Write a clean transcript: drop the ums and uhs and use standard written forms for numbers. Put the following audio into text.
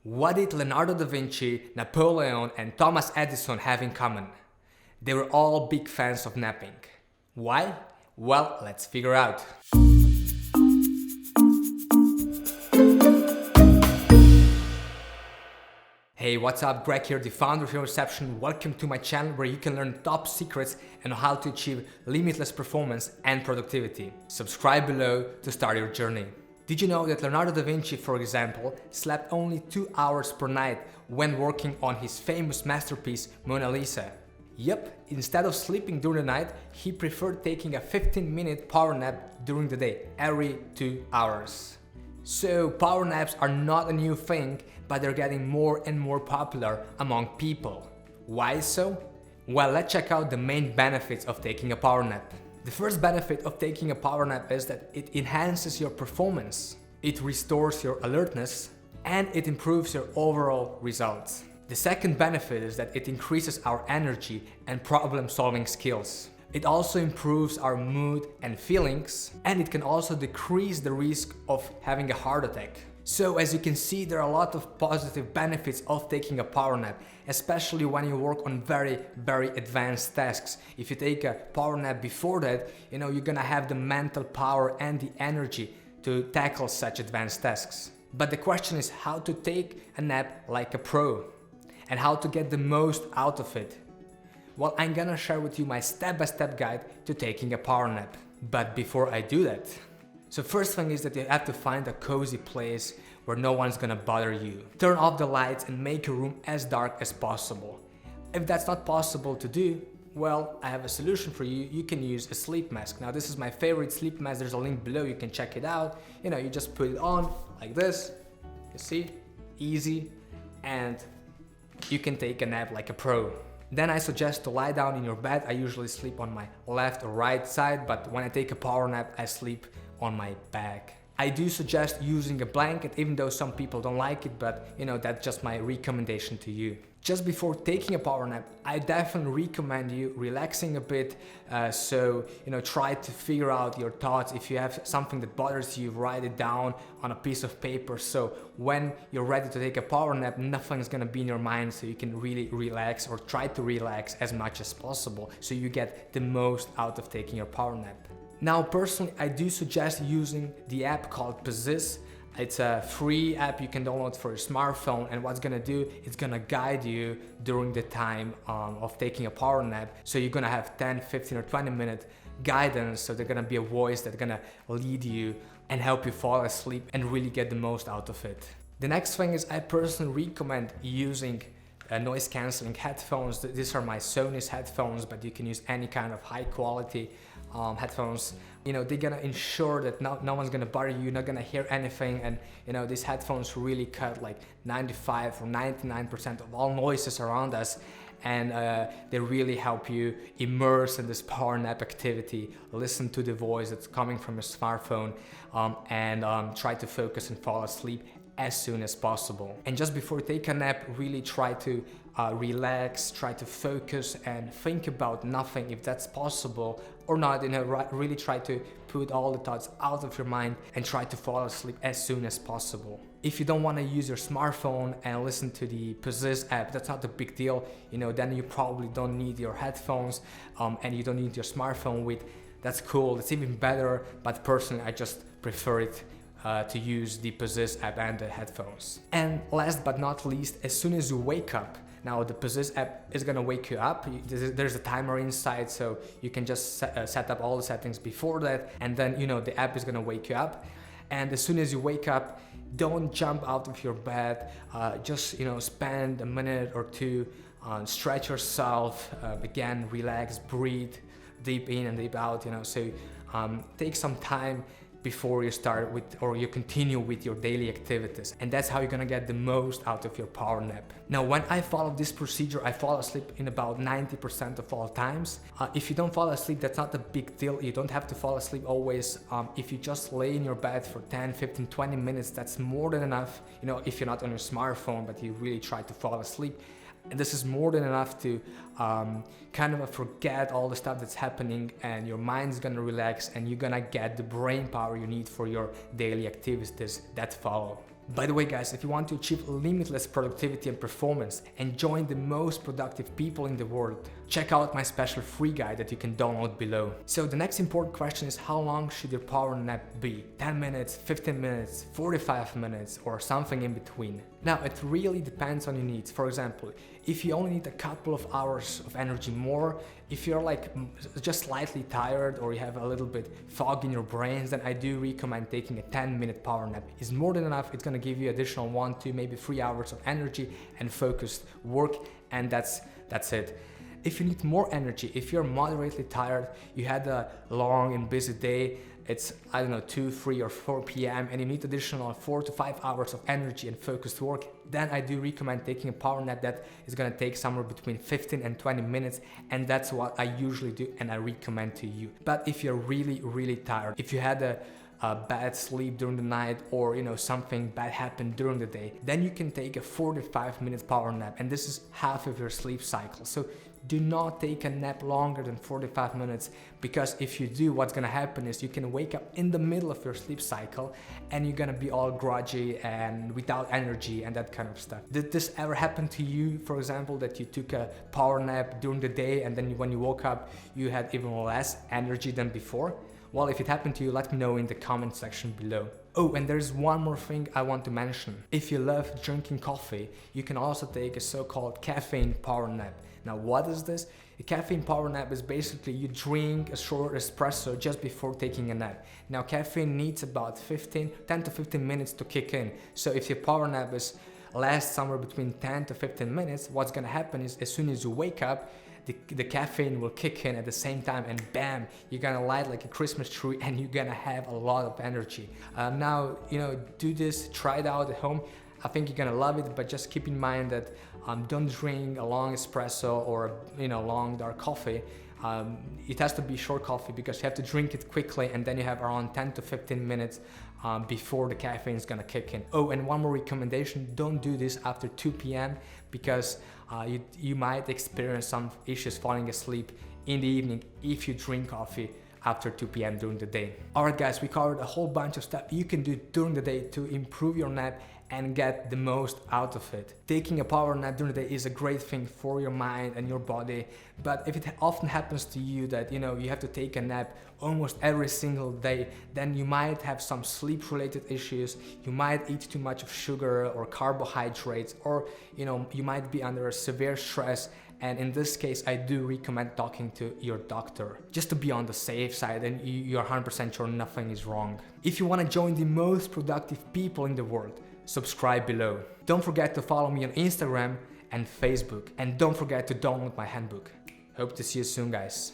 What did Leonardo da Vinci, Napoleon, and Thomas Edison have in common? They were all big fans of napping. Why? Well, let's figure out. Hey, what's up? Greg here, the founder of Human Reception. Welcome to my channel where you can learn top secrets and how to achieve limitless performance and productivity. Subscribe below to start your journey. Did you know that Leonardo da Vinci, for example, slept only 2 hours per night when working on his famous masterpiece, Mona Lisa? Yep, instead of sleeping during the night, he preferred taking a 15-minute power nap during the day, every 2 hours. So power naps are not a new thing, but they're getting more and more popular among people. Why so? Well, let's check out the main benefits of taking a power nap. The first benefit of taking a power nap is that it enhances your performance, it restores your alertness, and it improves your overall results. The second benefit is that it increases our energy and problem-solving skills. It also improves our mood and feelings, and it can also decrease the risk of having a heart attack. So as you can see, there are a lot of positive benefits of taking a power nap, especially when you work on very advanced tasks. If you take a power nap before that, you're gonna have the mental power and the energy to tackle such advanced tasks. But the question is how to take a nap like a pro and how to get the most out of it. Well, I'm gonna share with you my step-by-step guide to taking a power nap. But before I do that, so first thing is that you have to find a cozy place where no one's gonna bother you. Turn off the lights and make your room as dark as possible. If that's not possible to do, well, I have a solution for you. You can use a sleep mask. Now this is my favorite sleep mask. There's a link below, you can check it out. You just put it on like this, you see, easy, and you can take a nap like a pro. Then I suggest to lie down in your bed. I usually sleep on my left or right side, but when I take a power nap, I sleep on my back. I do suggest using a blanket, even though some people don't like it, but that's just my recommendation to you. Just before taking a power nap, I definitely recommend you relaxing a bit. So try to figure out your thoughts. If you have something that bothers you, write it down on a piece of paper. So when you're ready to take a power nap, nothing's gonna be in your mind, so you can really relax or try to relax as much as possible so you get the most out of taking your power nap. Now, personally, I do suggest using the app called Persist. It's a free app you can download for your smartphone, and what's gonna do, it's gonna guide you during the time of taking a power nap. So you're gonna have 10, 15 or 20 minute guidance, so there's gonna be a voice that's gonna lead you and help you fall asleep and really get the most out of it. The next thing is I personally recommend using noise cancelling headphones. These are my Sony's headphones, but you can use any kind of high quality headphones. They're gonna ensure that no one's gonna bother you, you're not gonna hear anything, and these headphones really cut like 95 or 99% of all noises around us, and they really help you immerse in this power nap activity, listen to the voice that's coming from your smartphone, and try to focus and fall asleep as soon as possible. And just before you take a nap, really try to relax, try to focus and think about nothing if that's possible or not. Really try to put all the thoughts out of your mind and try to fall asleep as soon as possible. If you don't want to use your smartphone and listen to the Persist app, that's not a big deal. Then you probably don't need your headphones and you don't need your smartphone with. That's cool, that's even better, but personally I just prefer it to use the Persist app and the headphones. And last but not least, as soon as you wake up, now the Persist app is gonna wake you up. There's a timer inside, so you can just set up all the settings before that, and then the app is gonna wake you up. And as soon as you wake up, don't jump out of your bed. Just spend a minute or two, stretch yourself. Again, relax, breathe, deep in and deep out. So take some time before you start with or you continue with your daily activities, and that's how you're gonna get the most out of your power nap. Now, when I follow this procedure, I fall asleep in about 90% of all times. If you don't fall asleep, that's not a big deal. You don't have to fall asleep always. If you just lay in your bed for 10, 15, 20 minutes, that's more than enough. If you're not on your smartphone, but you really try to fall asleep. And this is more than enough to kind of forget all the stuff that's happening, and your mind's gonna relax and you're gonna get the brain power you need for your daily activities that follow. By the way guys, if you want to achieve limitless productivity and performance and join the most productive people in the world, check out my special free guide that you can download below. So the next important question is, how long should your power nap be? 10 minutes, 15 minutes, 45 minutes, or something in between? Now it really depends on your needs. For example, if you only need a couple of hours of energy more, if you're like just slightly tired or you have a little bit fog in your brains, then I do recommend taking a 10-minute power nap. It's more than enough. It's gonna give you additional 1, 2, maybe 3 hours of energy and focused work, and that's it. If you need more energy, if you're moderately tired, you had a long and busy day, it's, I don't know, 2, 3 or 4 p.m. and you need additional 4 to 5 hours of energy and focused work, then I do recommend taking a power nap that is gonna take somewhere between 15 and 20 minutes, and that's what I usually do and I recommend to you. But if you're really tired, if you had a bad sleep during the night, or something bad happened during the day, then you can take a 45-minute power nap, and this is half of your sleep cycle. So do not take a nap longer than 45 minutes, because if you do, what's gonna happen is you can wake up in the middle of your sleep cycle and you're gonna be all groggy and without energy and that kind of stuff. Did this ever happen to you, for example, that you took a power nap during the day and then when you woke up you had even less energy than before? Well, if it happened to you, let me know in the comment section below. Oh, and there's one more thing I want to mention. If you love drinking coffee, you can also take a so-called caffeine power nap. Now, what is this? A caffeine power nap is basically you drink a short espresso just before taking a nap. Now, caffeine needs about 10 to 15 minutes to kick in. So if your power nap lasts somewhere between 10 to 15 minutes, what's gonna happen is as soon as you wake up, the caffeine will kick in at the same time, and bam, you're gonna light like a Christmas tree and you're gonna have a lot of energy. Now, do this, try it out at home. I think you're gonna love it, but just keep in mind that don't drink a long espresso or long dark coffee. It has to be short coffee because you have to drink it quickly, and then you have around 10 to 15 minutes before the caffeine is gonna kick in. Oh, and one more recommendation, don't do this after 2 p.m. because you might experience some issues falling asleep in the evening if you drink coffee after 2 p.m. during the day. Alright guys, we covered a whole bunch of stuff you can do during the day to improve your nap and get the most out of it. Taking a power nap during the day is a great thing for your mind and your body, but if it often happens to you that you have to take a nap almost every single day, then you might have some sleep related issues, you might eat too much of sugar or carbohydrates, or you might be under severe stress. And in this case, I do recommend talking to your doctor, just to be on the safe side and you're 100% sure nothing is wrong. If you want to join the most productive people in the world, subscribe below. Don't forget to follow me on Instagram and Facebook, and don't forget to download my handbook. Hope to see you soon, guys.